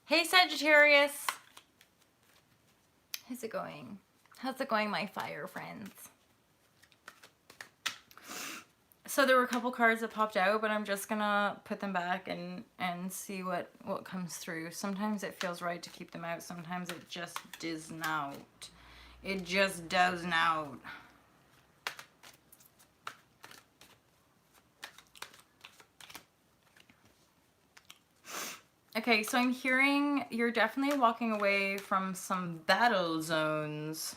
Hey Sagittarius! How's it going? How's it going, my fire friends? So there were a couple cards that popped out, but I'm just gonna put them back and see what comes through. Sometimes it feels right to keep them out. Sometimes it just does not. It just does not. Okay, so I'm hearing you're definitely walking away from some battle zones.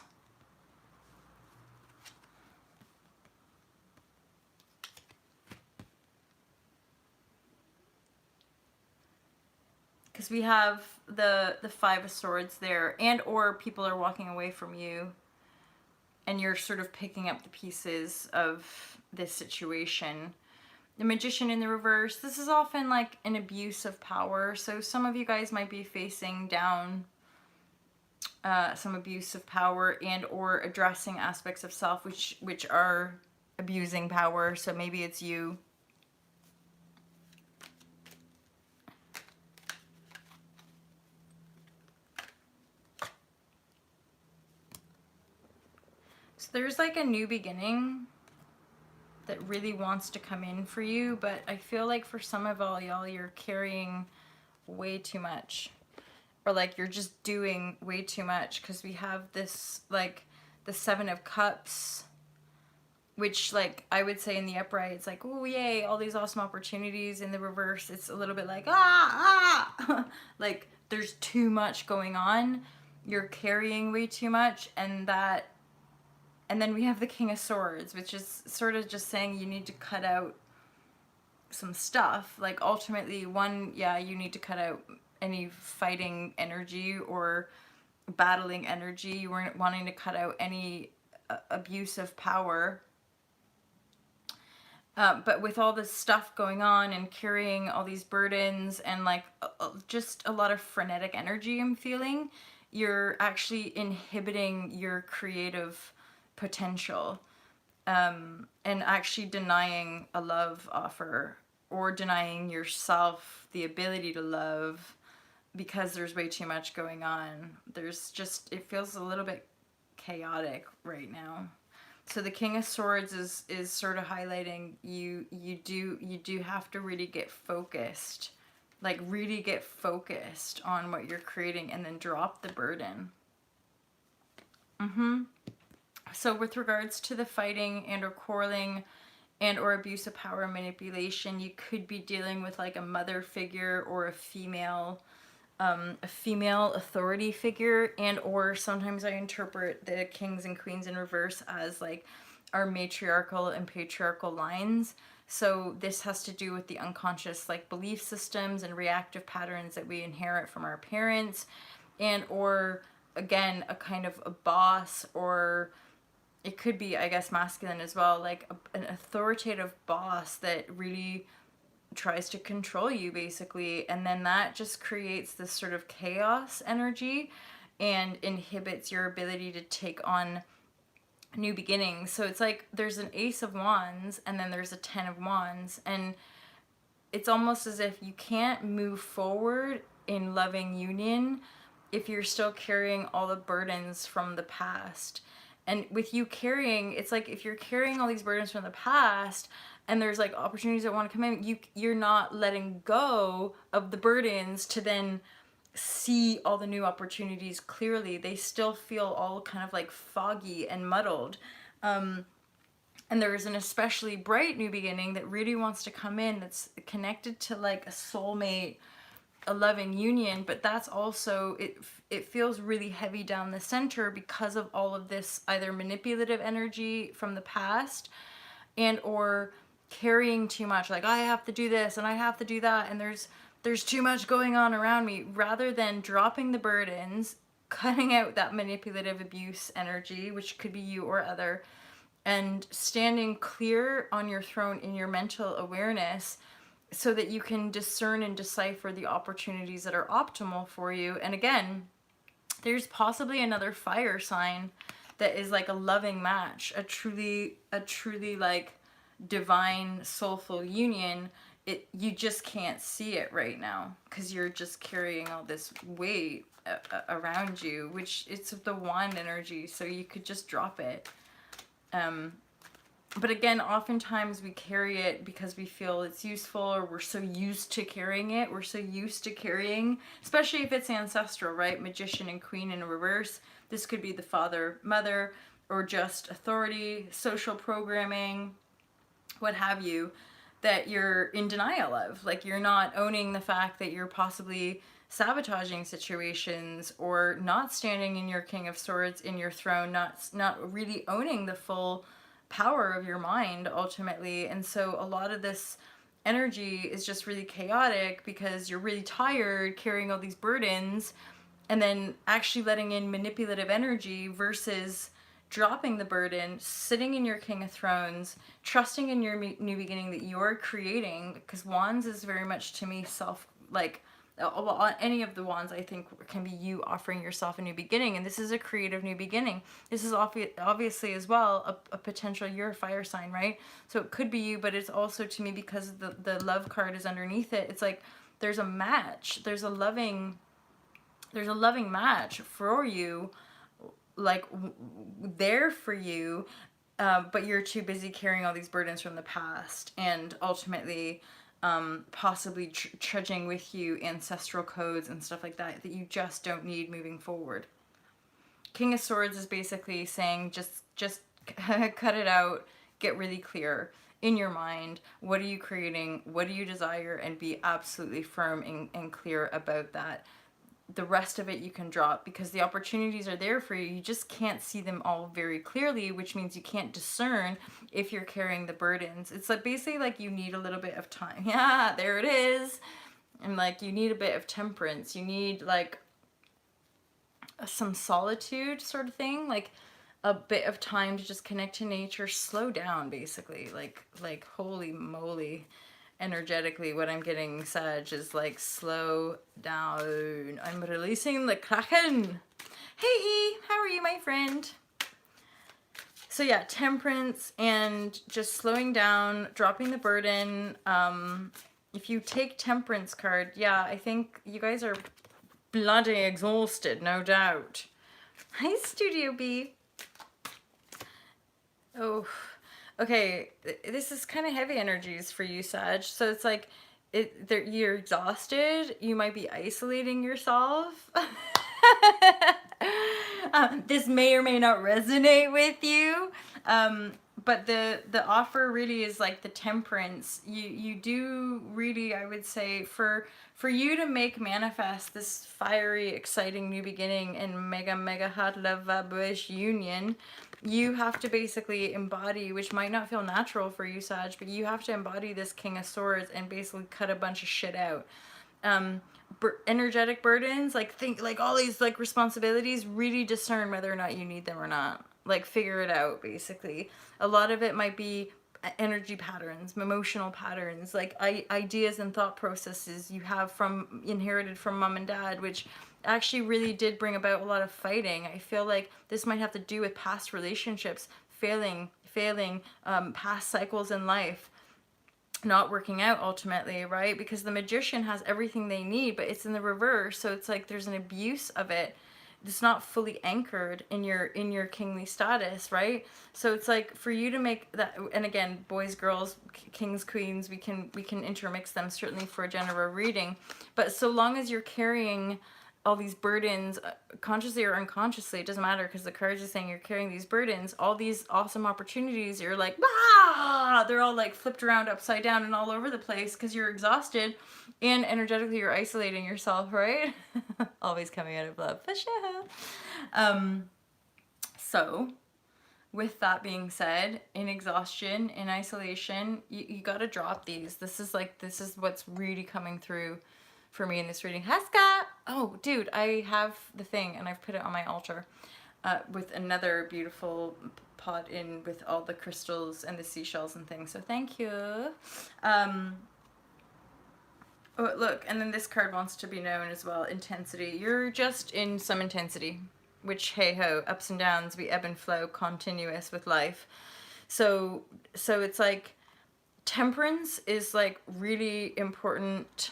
Because we have the Five of Swords there, and or people are walking away from you and you're sort of picking up the pieces of this situation. The Magician in the reverse. This is often like an abuse of power. So some of you guys might be facing down some abuse of power and or addressing aspects of self which are abusing power. So maybe it's you. So there's like a new beginning that really wants to come in for you, but I feel like for some of all y'all, you're carrying way too much, or like you're just doing way too much, because we have this like the Seven of Cups, which like I would say in the upright it's like, oh yay, all these awesome opportunities. In the reverse it's a little bit like like there's too much going on, you're carrying way too much. And then we have the King of Swords, which is sort of just saying you need to cut out some stuff. Like ultimately, one, yeah, you need to cut out any fighting energy or battling energy. You weren't wanting to cut out any abuse of power. But with all this stuff going on and carrying all these burdens and like just a lot of frenetic energy I'm feeling, you're actually inhibiting your creative potential, and actually denying a love offer or denying yourself the ability to love because there's way too much going on. There's just, it feels a little bit chaotic right now. So the King of Swords is sort of highlighting you do have to really get focused. Like really get focused on what you're creating and then drop the burden. So with regards to the fighting and or quarreling and or abuse of power and manipulation, you could be dealing with like a mother figure or a female authority figure, and or sometimes I interpret the kings and queens in reverse as like our matriarchal and patriarchal lines. So this has to do with the unconscious like belief systems and reactive patterns that we inherit from our parents, and or again a kind of a boss, or it could be, I guess, masculine as well, like an authoritative boss that really tries to control you basically, and then that just creates this sort of chaos energy and inhibits your ability to take on new beginnings. So it's like there's an Ace of Wands and then there's a Ten of Wands, and it's almost as if you can't move forward in loving union if you're still carrying all the burdens from the past. And with you carrying, it's like if you're carrying all these burdens from the past and there's like opportunities that want to come in, you're not letting go of the burdens to then see all the new opportunities clearly. They still feel all kind of like foggy and muddled. And there is an especially bright new beginning that really wants to come in, that's connected to like a soulmate, a loving union, but that's also, it feels really heavy down the center because of all of this either manipulative energy from the past and or carrying too much, like I have to do this and I have to do that, and there's too much going on around me, rather than dropping the burdens, cutting out that manipulative abuse energy, which could be you or other, and standing clear on your throne in your mental awareness so that you can discern and decipher the opportunities that are optimal for you. And again, there's possibly another fire sign that is like a loving match, a truly like divine soulful union, you just can't see it right now because you're just carrying all this weight around you, which it's the wand energy, so you could just drop it. But again, oftentimes we carry it because we feel it's useful, or we're so used to carrying it. We're so used to carrying, especially if it's ancestral, right? Magician and Queen in reverse. This could be the father, mother, or just authority, social programming, what have you, that you're in denial of. Like, you're not owning the fact that you're possibly sabotaging situations, or not standing in your King of Swords, in your throne, not really owning the full power of your mind ultimately. And so a lot of this energy is just really chaotic because you're really tired carrying all these burdens, and then actually letting in manipulative energy versus dropping the burden, sitting in your King of Thrones, trusting in your new beginning that you're creating. Because wands is very much, to me, self, like, well, any of the wands, I think, can be you offering yourself a new beginning. And this is a creative new beginning. This is obviously as well a potential, you're a fire sign, right? So it could be you, but it's also, to me, because the love card is underneath it, it's like there's a match. There's a loving match for you, like there for you, but you're too busy carrying all these burdens from the past, and ultimately possibly trudging with you ancestral codes and stuff like that you just don't need moving forward. King of Swords is basically saying just cut it out, get really clear in your mind. What are you creating? What do you desire? And be absolutely firm and clear about that. The rest of it you can drop, because the opportunities are there for you. You just can't see them all very clearly, which means you can't discern if you're carrying the burdens. It's like basically like you need a little bit of time. Yeah, there it is. And like you need a bit of temperance. You need like some solitude sort of thing, like a bit of time to just connect to nature, slow down basically. Like holy moly. Energetically, what I'm getting, Sag, is like slow down. I'm releasing the Kraken. Hey E, how are you, my friend? So yeah, temperance and just slowing down, dropping the burden. If you take temperance card, yeah, I think you guys are bloody exhausted, no doubt. Hi, Studio B. Oh, okay, this is kind of heavy energies for you, Sag. So it's like you're exhausted. You might be isolating yourself. This may or may not resonate with you. But the offer really is like the temperance. You do really, I would say, for you to make manifest this fiery, exciting new beginning and mega hot love vibration union, you have to basically embody, which might not feel natural for you, Sag, but you have to embody this King of Swords and basically cut a bunch of shit out. Energetic burdens, think like all these like responsibilities, really discern whether or not you need them or not. Like figure it out basically. A lot of it might be energy patterns, emotional patterns, like ideas and thought processes you have inherited from mom and dad, which actually really did bring about a lot of fighting. I feel like this might have to do with past relationships failing, past cycles in life not working out ultimately, right? Because the Magician has everything they need, but it's in the reverse, so it's like there's an abuse of it. It's not fully anchored in your kingly status, right? So it's like for you to make that, and again, boys, girls, kings, queens, we can intermix them certainly for a general reading, but so long as you're carrying all these burdens, consciously or unconsciously, it doesn't matter, because the cards are saying you're carrying these burdens, all these awesome opportunities, you're like, ah, they're all like flipped around upside down and all over the place because you're exhausted and energetically you're isolating yourself, right? Always coming out of love, for sure. So with that being said, in exhaustion, in isolation, you got to drop these. This is what's really coming through for me in this reading. Hi, Scott. Oh, dude, I have the thing and I've put it on my altar with another beautiful pot in with all the crystals and the seashells and things. So thank you. Oh, look, and then this card wants to be known as well. Intensity. You're just in some intensity, which, hey ho, ups and downs, we ebb and flow, continuous with life. So it's like, Temperance is like really important.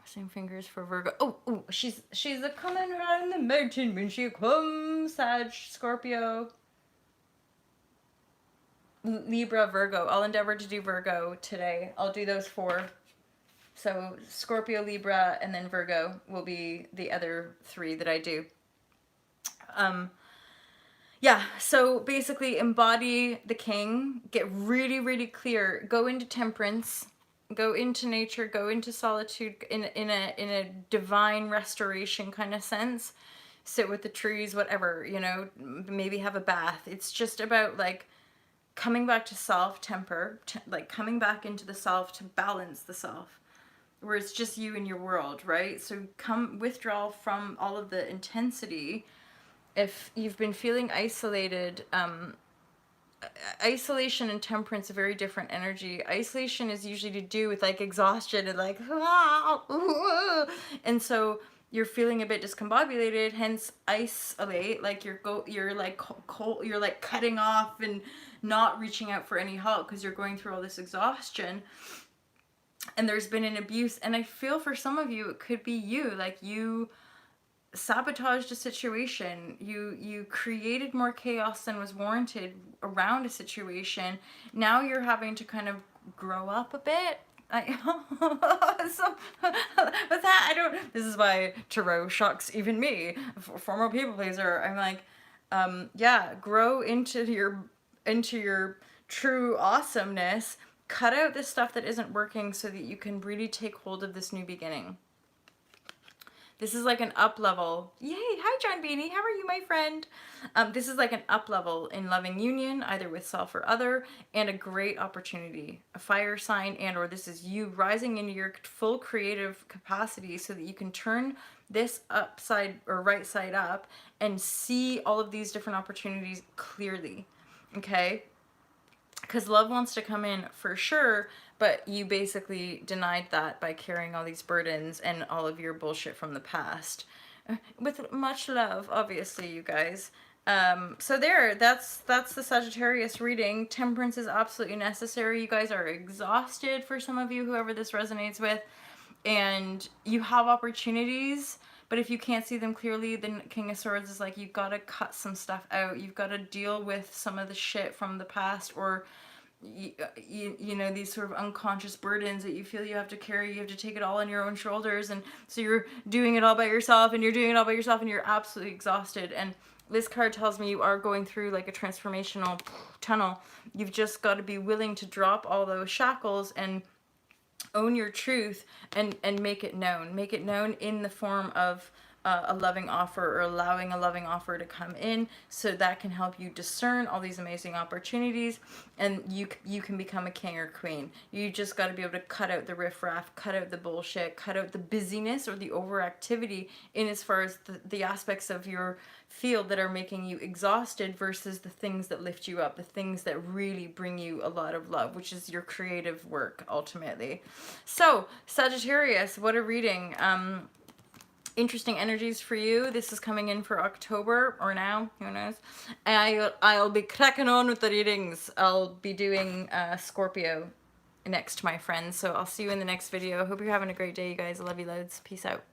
Same fingers for Virgo. Oh, she's a coming around the mountain when she comes. Sag, Scorpio, Libra, Virgo. I'll endeavor to do Virgo today. I'll do those 4. So Scorpio, Libra, and then Virgo will be the other 3 that I do. Yeah, so basically embody the king, get really, really clear, go into temperance, go into nature, go into solitude in a divine restoration kind of sense. Sit with the trees, whatever, you know, maybe have a bath. It's just about like coming back to self, temper, like coming back into the self to balance the self, where it's just you and your world, right? So withdraw from all of the intensity. If you've been feeling isolated, isolation and temperance are very different energy. Isolation is usually to do with like exhaustion and like, and so you're feeling a bit discombobulated, hence isolate, like you're like cold, you're like cutting off and not reaching out for any help because you're going through all this exhaustion. And there's been an abuse, and I feel for some of you it could be you, like you sabotaged a situation, you created more chaos than was warranted around a situation. Now you're having to kind of grow up a bit. So with that, I don't, this is why tarot shocks even me, former people pleaser. I'm like, yeah, grow into your true awesomeness. Cut out the stuff that isn't working so that you can really take hold of this new beginning. This is like an up level. Yay! Hi, John Beanie. How are you, my friend? This is like an up level in loving union, either with self or other, and a great opportunity. A fire sign, and or this is you rising into your full creative capacity so that you can turn this upside or right side up and see all of these different opportunities clearly. Okay? Because love wants to come in for sure, but you basically denied that by carrying all these burdens and all of your bullshit from the past. With much love, obviously, you guys. So that's the Sagittarius reading. Temperance is absolutely necessary. You guys are exhausted, for some of you, whoever this resonates with, and you have opportunities, but if you can't see them clearly, then King of Swords is like, you've got to cut some stuff out. You've got to deal with some of the shit from the past, or you know, these sort of unconscious burdens that you feel you have to carry. You have to take it all on your own shoulders, and so you're doing it all by yourself, and you're absolutely exhausted. And this card tells me you are going through like a transformational tunnel. You've just got to be willing to drop all those shackles and own your truth and make it known in the form of a loving offer, or allowing a loving offer to come in, so that can help you discern all these amazing opportunities, and you can become a king or queen. You just got to be able to cut out the riffraff, cut out the bullshit, cut out the busyness or the overactivity in as far as the aspects of your field that are making you exhausted, versus the things that lift you up, the things that really bring you a lot of love, which is your creative work ultimately. So Sagittarius, what a reading. Interesting energies for you. This is coming in for October, or now, who knows. I'll be cracking on with the readings. I'll be doing Scorpio next, my friends. So I'll see you in the next video. Hope you're having a great day, you guys. I love you loads. Peace out.